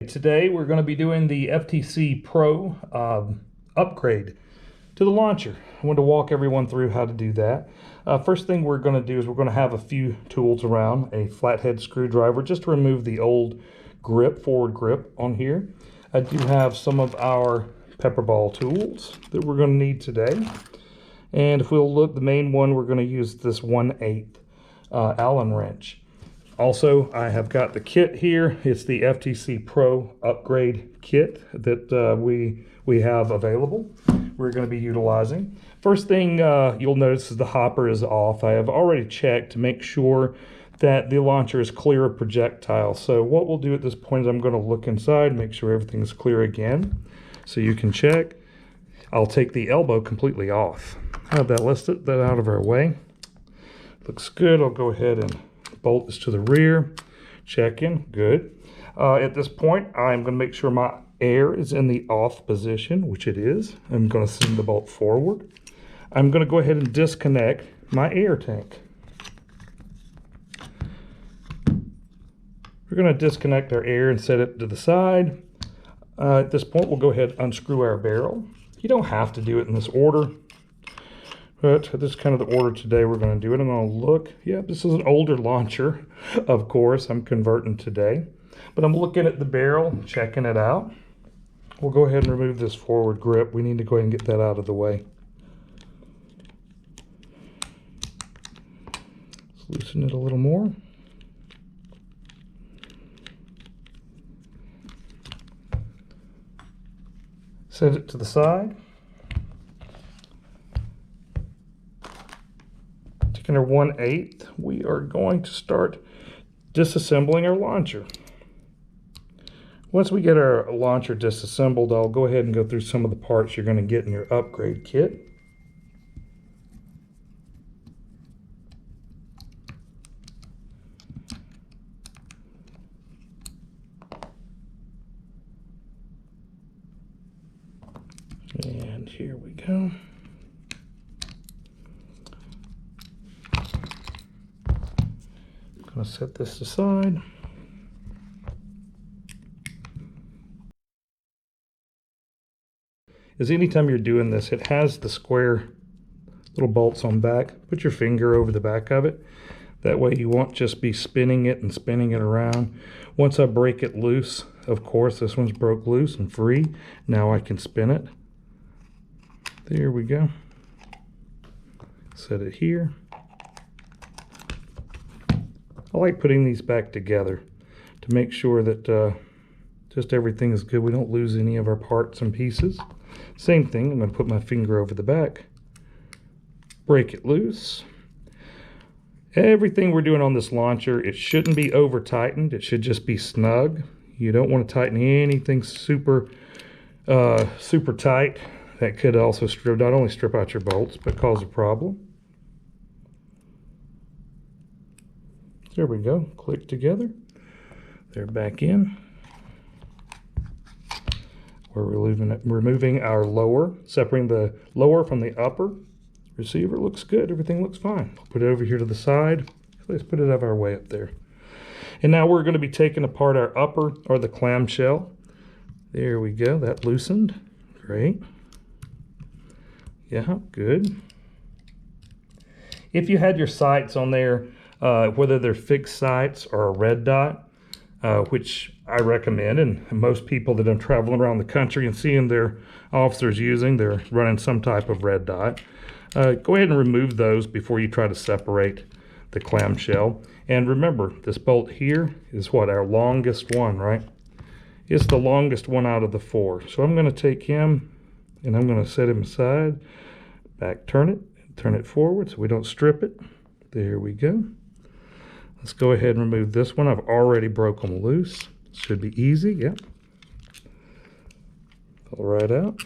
Today we're going to be doing the FTC PRO upgrade to the launcher. I want to walk everyone through how to do that. First thing we're going to do is we're going to have a few tools around, a flathead screwdriver just to remove the old grip, forward grip on here. I do have some of our PepperBall tools that we're going to need today. And if we'll look, the main one, we're going to use this 1/8 Allen wrench. Also, I have got the kit here. It's the FTC PRO Upgrade Kit that we have available. We're going to be utilizing. First thing you'll notice is the hopper is off. I have already checked to make sure that the launcher is clear of projectile. So what we'll do at this point is I'm going to look inside, make sure everything's clear again, so you can check. I'll take the elbow completely off. How about that? Let's get that out of our way. Looks good. I'll go ahead and bolt this to the rear. Check in. Good. At this point, I'm going to make sure my air is in the off position, which it is. I'm going to send the bolt forward. I'm going to go ahead and disconnect my air tank. We're going to disconnect our air and set it to the side. At this point, we'll go ahead and unscrew our barrel. You don't have to do it in this order, but this is kind of the order today we're going to do it. I'm going to look. Yeah, this is an older launcher, of course. I'm converting today. But I'm looking at the barrel, checking it out. We'll go ahead and remove this forward grip. We need to go ahead and get that out of the way. Let's loosen it a little more. Set it to the side. Taking our 1/8, we are going to start disassembling our launcher. Once we get our launcher disassembled, I'll go ahead and go through some of the parts you're going to get in your upgrade kit. And here we go. I'm going to set this aside. As anytime you're doing this, it has the square little bolts on back. Put your finger over the back of it. That way you won't just be spinning it and spinning it around. Once I break it loose, of course, this one's broke loose and free. Now I can spin it. There we go. Set it here. I like putting these back together to make sure that just everything is good. We don't lose any of our parts and pieces. Same thing, I'm going to put my finger over the back, break it loose. Everything we're doing on this launcher, it shouldn't be over tightened. It should just be snug. You don't want to tighten anything super tight. That could also not only strip out your bolts, but cause a problem. There we go, click together. They're back in. We're removing our lower, separating the lower from the upper. Receiver looks good, everything looks fine. Put it over here to the side. Let's put it out of our way up there. And now we're going to be taking apart our upper, or the clamshell. There we go, that loosened. Great. Yeah, good. If you had your sights on there, whether they're fixed sights or a red dot, which I recommend, and most people that I'm traveling around the country and seeing their officers using, they're running some type of red dot. Go ahead and remove those before you try to separate the clamshell. And remember, this bolt here is what, our longest one, right? It's the longest one out of the 4. So I'm going to take him and I'm going to set him aside, back turn it forward so we don't strip it. There we go. Let's go ahead and remove this one. I've already broke them loose. Should be easy, yep. Pull right out.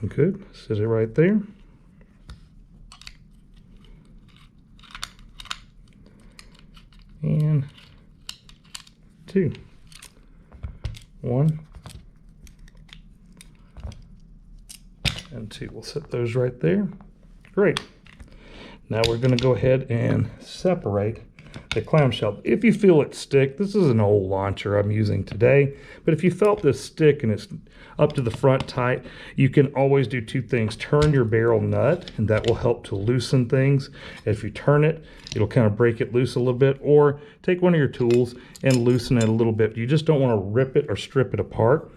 Good, set it right there. And 2. 1. And 2. We'll set those right there. Great. Now we're going to go ahead and separate the clamshell. If you feel it stick, this is an old launcher I'm using today, but if you felt this stick and it's up to the front tight, you can always do two things. Turn your barrel nut, and that will help to loosen things. If you turn it, it'll kind of break it loose a little bit, or take one of your tools and loosen it a little bit. You just don't want to rip it or strip it apart.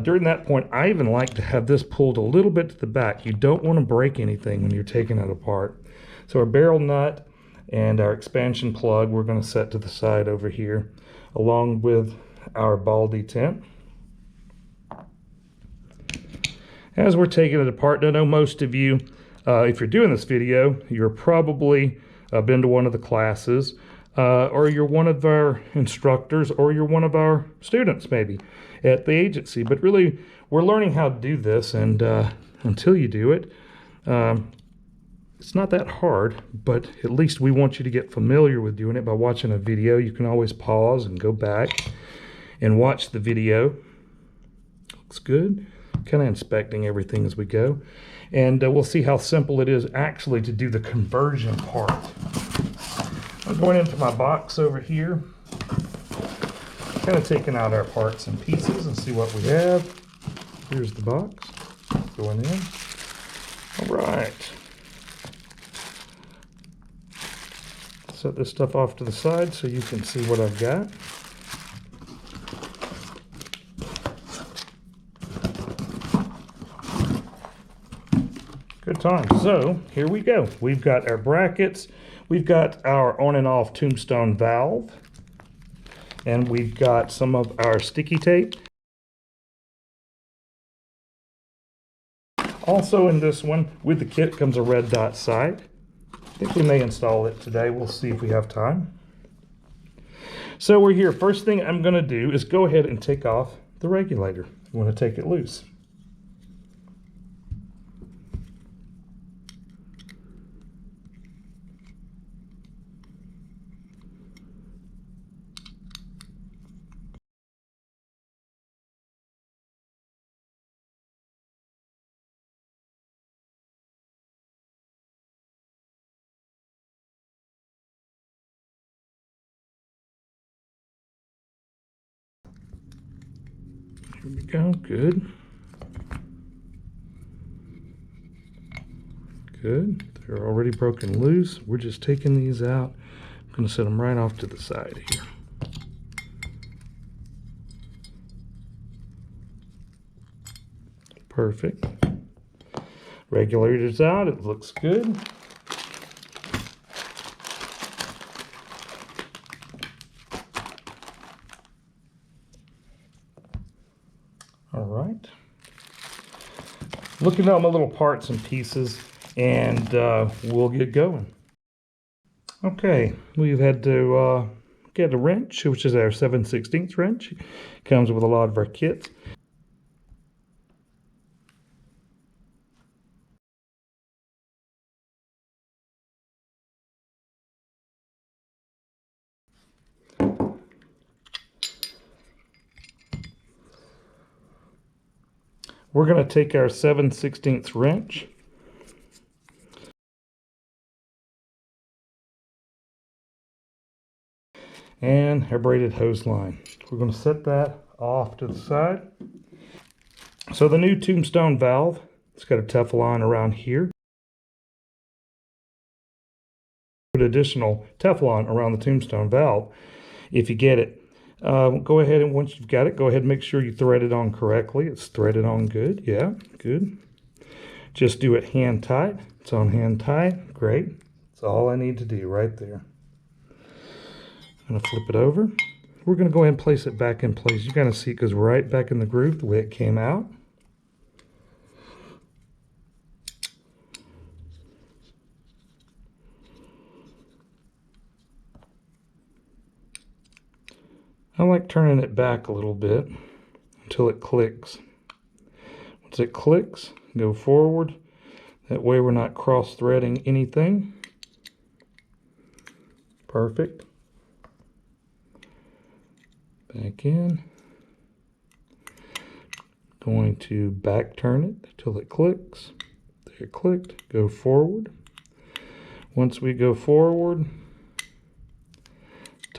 During that point, I even like to have this pulled a little bit to the back. You don't want to break anything when you're taking it apart. So our barrel nut and our expansion plug we're going to set to the side over here, along with our ball detent. As we're taking it apart, I know most of you, if you're doing this video, you're probably been to one of the classes, or you're one of our instructors, or you're one of our students maybe at the agency. But really, we're learning how to do this, and until you do it, it's not that hard, but at least we want you to get familiar with doing it by watching a video. You can always pause and go back and watch the video. Looks good. Kind of inspecting everything as we go. And we'll see how simple it is actually to do the conversion part. I'm going into my box over here, kind of taking out our parts and pieces and see what we have. Here's the box going in. All right. Set this stuff off to the side so you can see what I've got. Good time. So here we go. We've got our brackets. We've got our on and off Tombstone valve. And we've got some of our sticky tape. Also in this one, with the kit, comes a red dot sight. I think we may install it today. We'll see if we have time. So we're here. First thing I'm going to do is go ahead and take off the regulator. I'm going to take it loose. Here we go. Good. Good. They're already broken loose. We're just taking these out. I'm going to set them right off to the side here. Perfect. Regulator's out. It looks good. All right. Looking at all my little parts and pieces, and we'll get going. Okay, we've had to get a wrench, which is our 7/16 wrench. Comes with a lot of our kits. We're going to take our 7/16 wrench and our braided hose line. We're going to set that off to the side. So the new Tombstone valve, it's got a Teflon around here. Put additional Teflon around the Tombstone valve if you get it. Go ahead and once you've got it, go ahead and make sure you thread it on correctly. It's threaded on good. Yeah, good. Just do it hand tight. It's on hand tight. Great. That's all I need to do right there. I'm going to flip it over. We're going to go ahead and place it back in place. You kind of see it goes right back in the groove the way it came out. I like turning it back a little bit until it clicks. Once it clicks, go forward. That way we're not cross-threading anything. Perfect. Back in. Going to back turn it until it clicks. There it clicked. Go forward. Once we go forward,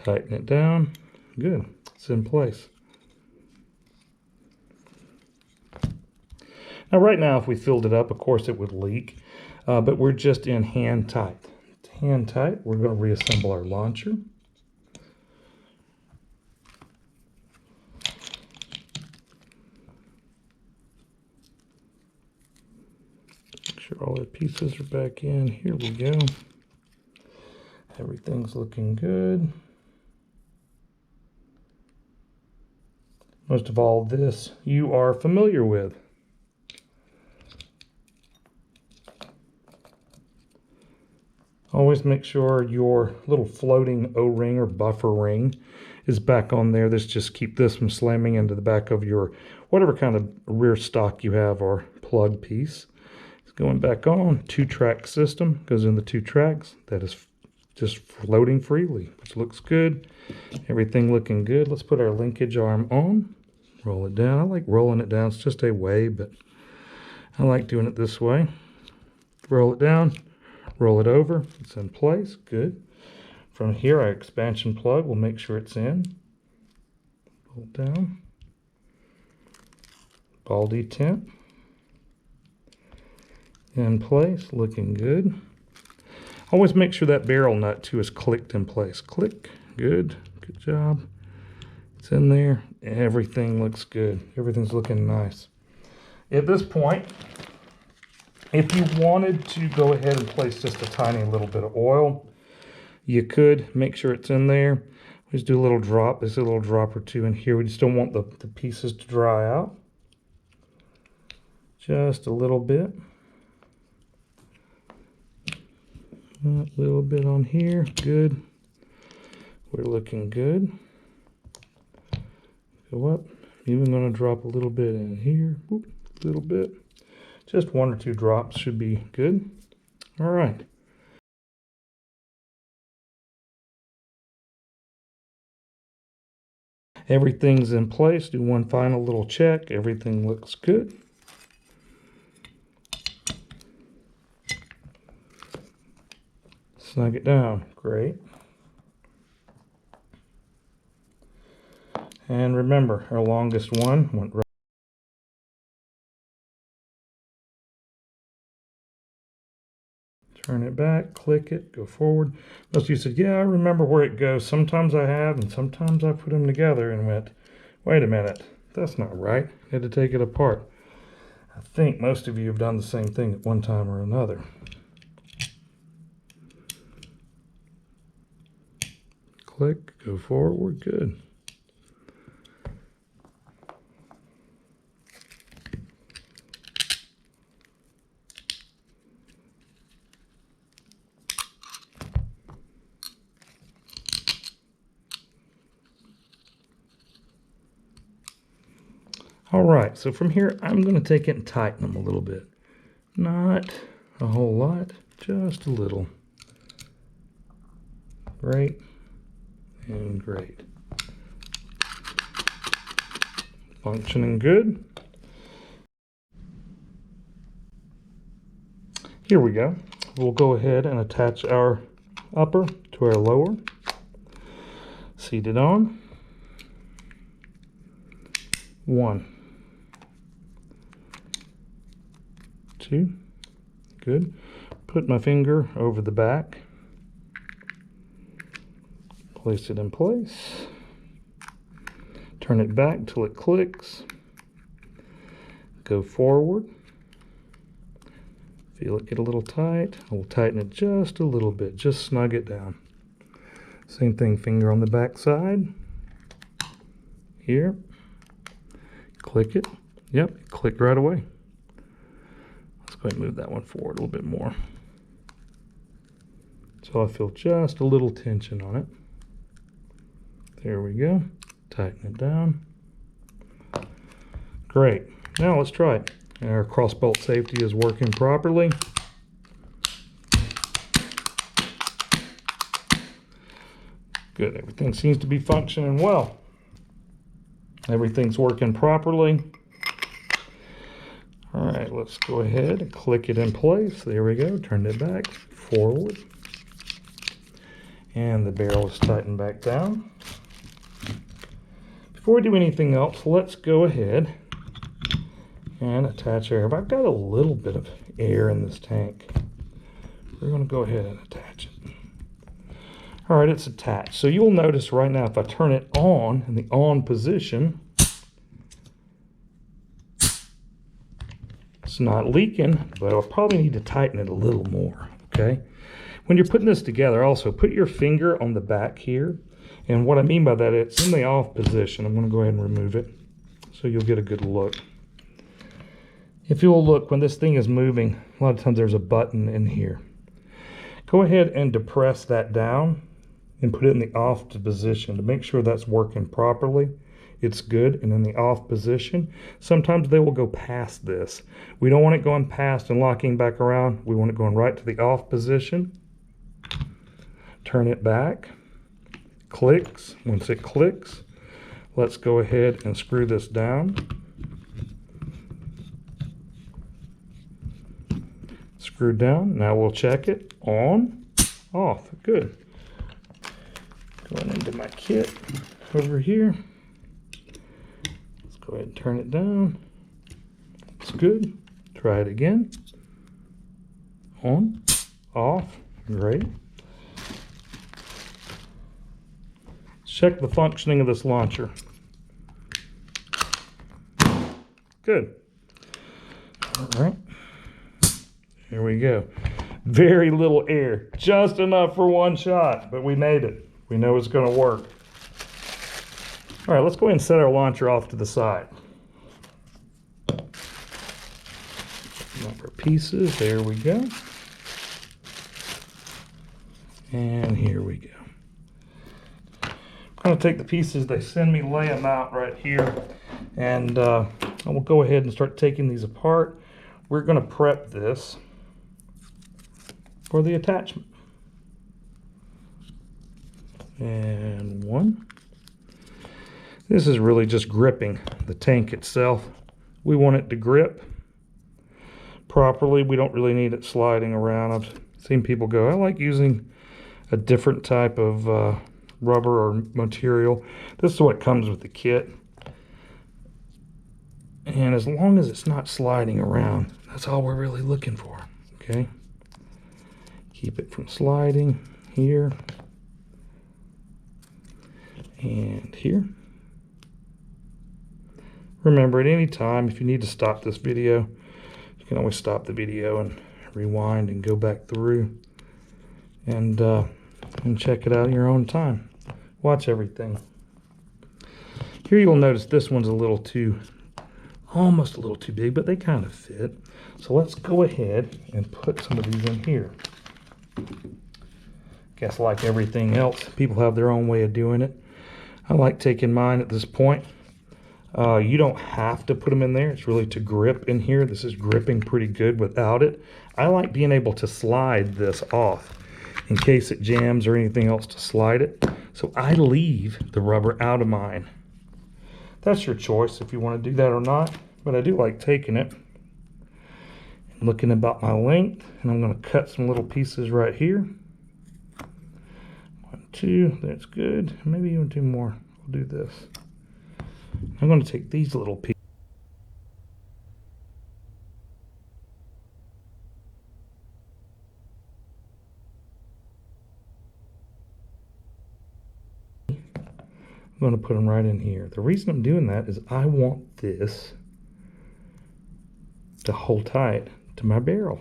Tighten it down. Good. It's in place. Now right now, if we filled it up, of course it would leak, but we're just in hand tight. Hand tight, we're going to reassemble our launcher. Make sure all the pieces are back in. Here we go. Everything's looking good. Most of all, this you are familiar with. Always make sure your little floating O-ring or buffer ring is back on there. This just keep this from slamming into the back of your whatever kind of rear stock you have or plug piece. It's going back on. 2-track system goes in the 2 tracks. That is just floating freely, which looks good. Everything looking good. Let's put our linkage arm on. Roll it down. I like rolling it down. It's just a way, but I like doing it this way. Roll it down. Roll it over. It's in place. Good. From here, our expansion plug, we'll make sure it's in. Pull it down. Ball detent. In place. Looking good. Always make sure that barrel nut, too, is clicked in place. Click. Good. Good job. It's in there. Everything looks good. Everything's looking nice. At this point, if you wanted to go ahead and place just a tiny little bit of oil, you could. Make sure it's in there. We just do a little drop. There's a little drop or two in here. We just don't want the pieces to dry out. Just a little bit. A little bit on here. Good. We're looking good. Go up. Even going to drop a little bit in here. Whoop, a little bit. Just 1 or 2 drops should be good. All right. Everything's in place. Do one final little check. Everything looks good. Snug it down. Great. And remember, our longest one went right. Turn it back, click it, go forward. Most of you said, yeah, I remember where it goes. Sometimes I have, and sometimes I put them together and went, wait a minute, that's not right. I had to take it apart. I think most of you have done the same thing at one time or another. Click, go forward, good. All right, so from here, I'm going to take it and tighten them a little bit. Not a whole lot, just a little. Great and great. Functioning good. Here we go. We'll go ahead and attach our upper to our lower. Seat it on. 1, 2, good. Put my finger over the back. Place it in place. Turn it back till it clicks. Go forward. Feel it get a little tight. We'll tighten it just a little bit. Just snug it down. Same thing, finger on the back side. Here. Click it. Yep, it clicked right away. Let's go ahead and move that one forward a little bit more. So I feel just a little tension on it. There we go. Tighten it down. Great. Now let's try it. Our cross bolt safety is working properly. Good. Everything seems to be functioning well. Everything's working properly. All right, let's go ahead and click it in place. There we go. Turn it back, forward. And the barrel is tightened back down. Before we do anything else, let's go ahead and attach air. I've got a little bit of air in this tank. We're going to go ahead and attach it. All right, it's attached. So you'll notice right now if I turn it on in the on position, it's not leaking, but I'll probably need to tighten it a little more, okay? When you're putting this together, also put your finger on the back here. And what I mean by that, it's in the off position. I'm going to go ahead and remove it so you'll get a good look. If you'll look, when this thing is moving, a lot of times there's a button in here. Go ahead and depress that down and put it in the off position to make sure that's working properly. It's good and in the off position. Sometimes they will go past this. We don't want it going past and locking back around. We want it going right to the off position. Turn it back. Clicks. Once it clicks, let's go ahead and screw this down. Screwed down. Now we'll check it. On, off. Good. Going into my kit over here. Let's go ahead and turn it down. It's good. Try it again. On, off. Great. Check the functioning of this launcher. Good. All right. Here we go. Very little air. Just enough for one shot, but we made it. We know it's going to work. All right, let's go ahead and set our launcher off to the side. Number of pieces. There we go. And here we go. I'm going to take the pieces they send me, lay them out right here, and I will go ahead and start taking these apart. We're going to prep this for the attachment. And one. This is really just gripping the tank itself. We want it to grip properly. We don't really need it sliding around. I've seen people go, I like using a different type of rubber or material. This is what comes with the kit. And as long as it's not sliding around, that's all we're really looking for, okay? Keep it from sliding here and here. Remember, at any time, if you need to stop this video, you can always stop the video and rewind and go back through and check it out in your own time. Watch everything. Here you'll notice this one's a little too, almost a little too big, but they kind of fit. So let's go ahead and put some of these in here. Guess like everything else, people have their own way of doing it. I like taking mine at this point. You don't have to put them in there. It's really to grip in here. This is gripping pretty good without it. I like being able to slide this off in case it jams or anything else to slide it. So I leave the rubber out of mine. That's your choice if you want to do that or not, but I do like taking it and looking about my length, and I'm going to cut some little pieces right here. 1, 2, that's good. Maybe even 2 more. We'll do this. I'm going to take these little pieces. I'm going to put them right in here. The reason I'm doing that is I want this to hold tight to my barrel.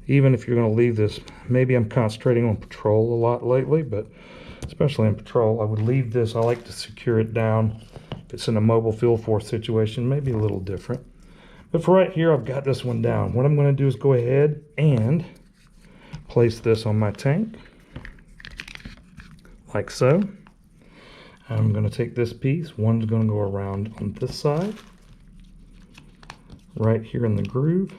Even if you're going to leave this, maybe I'm concentrating on patrol a lot lately, but especially in patrol, I would leave this. I like to secure it down. If it's in a mobile field force situation, maybe a little different. But for right here, I've got this one down. What I'm going to do is go ahead and place this on my tank, like so. I'm going to take this piece. One's going to go around on this side, right here in the groove.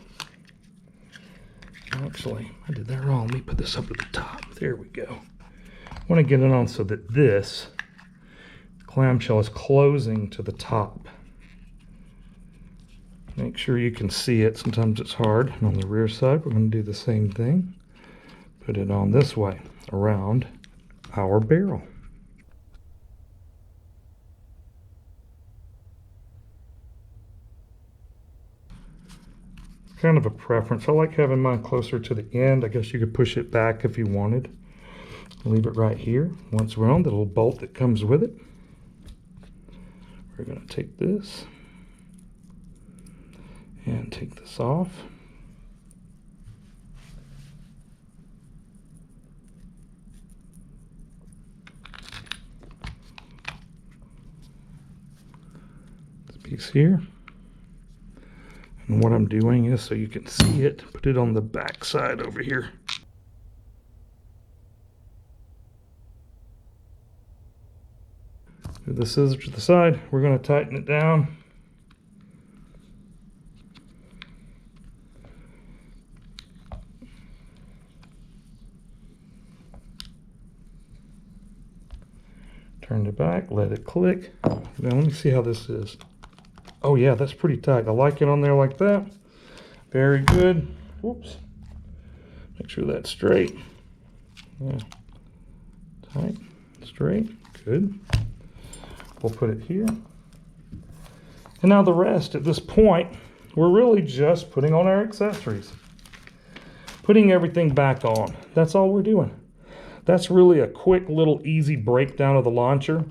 Actually, I did that wrong. Let me put this up at the top. There we go. I want to get it on so that this clamshell is closing to the top. Make sure you can see it. Sometimes it's hard. And on the rear side, we're going to do the same thing. Put it on this way, around our barrel. Kind of a preference. I like having mine closer to the end. I guess you could push it back if you wanted. Leave it right here. Once we're on the little bolt that comes with it, we're going to take this and take this off. This piece here. And what I'm doing is, so you can see it, put it on the back side over here. With the scissors to the side, we're going to tighten it down. Turn it back, let it click. Now let me see how this is. Oh yeah, that's pretty tight. I like it on there like that. Very good. Whoops. Make sure that's straight. Yeah. Tight, straight, good. We'll put it here. And now the rest, at this point, we're really just putting on our accessories. Putting everything back on. That's all we're doing. That's really a quick little easy breakdown of the launcher.